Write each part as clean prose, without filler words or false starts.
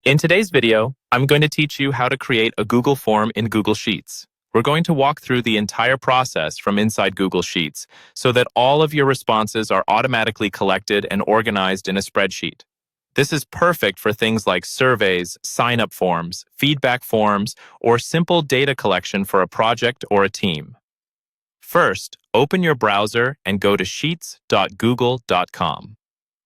In today's video, I'm going to teach you how to create a Google form in Google Sheets. We're going to walk through the entire process from inside Google Sheets so that all of your responses are automatically collected and organized in a spreadsheet. This is perfect for things like surveys, sign-up forms, feedback forms, or simple data collection for a project or a team. First, open your browser and go to sheets.google.com.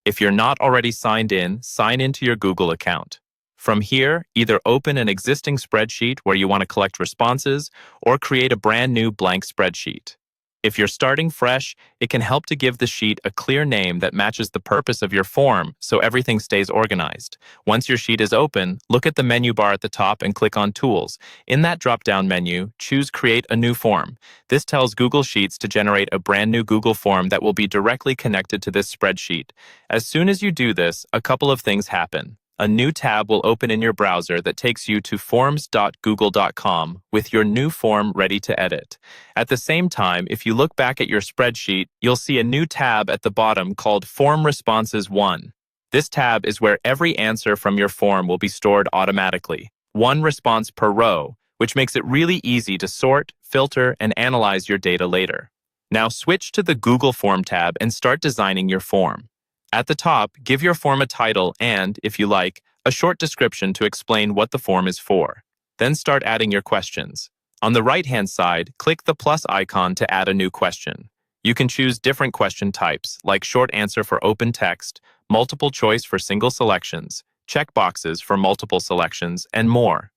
If you're not already signed in, sign into your Google account. From here, either open an existing spreadsheet where you want to collect responses or create a brand new blank spreadsheet. If you're starting fresh, it can help to give the sheet a clear name that matches the purpose of your form so everything stays organized. Once your sheet is open, look at the menu bar at the top and click on Tools. In that drop-down menu, choose Create a New Form. This tells Google Sheets to generate a brand new Google form that will be directly connected to this spreadsheet. As soon as you do this, a couple of things happen. A new tab will open in your browser that takes you to forms.google.com with your new form ready to edit. At the same time, if you look back at your spreadsheet, you'll see a new tab at the bottom called Form Responses 1. This tab is where every answer from your form will be stored automatically, one response per row, which makes it really easy to sort, filter, and analyze your data later. Now switch to the Google Form tab and start designing your form. At the top, give your form a title and, if you like, a short description to explain what the form is for. Then start adding your questions. On the right-hand side, click the plus icon to add a new question. You can choose different question types, like short answer for open text, multiple choice for single selections, checkboxes for multiple selections, and more.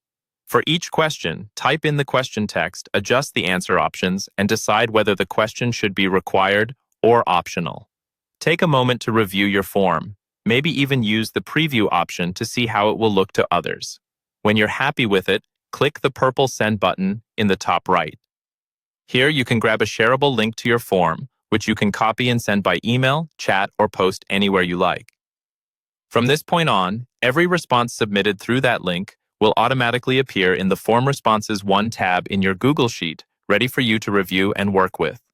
For each question, type in the question text, adjust the answer options, and decide whether the question should be required or optional. Take a moment to review your form. Maybe even use the preview option to see how it will look to others. When you're happy with it, click the purple Send button in the top right. Here you can grab a shareable link to your form, which you can copy and send by email, chat, or post anywhere you like. From this point on, every response submitted through that link will automatically appear in the Form Responses 1 tab in your Google Sheet, ready for you to review and work with.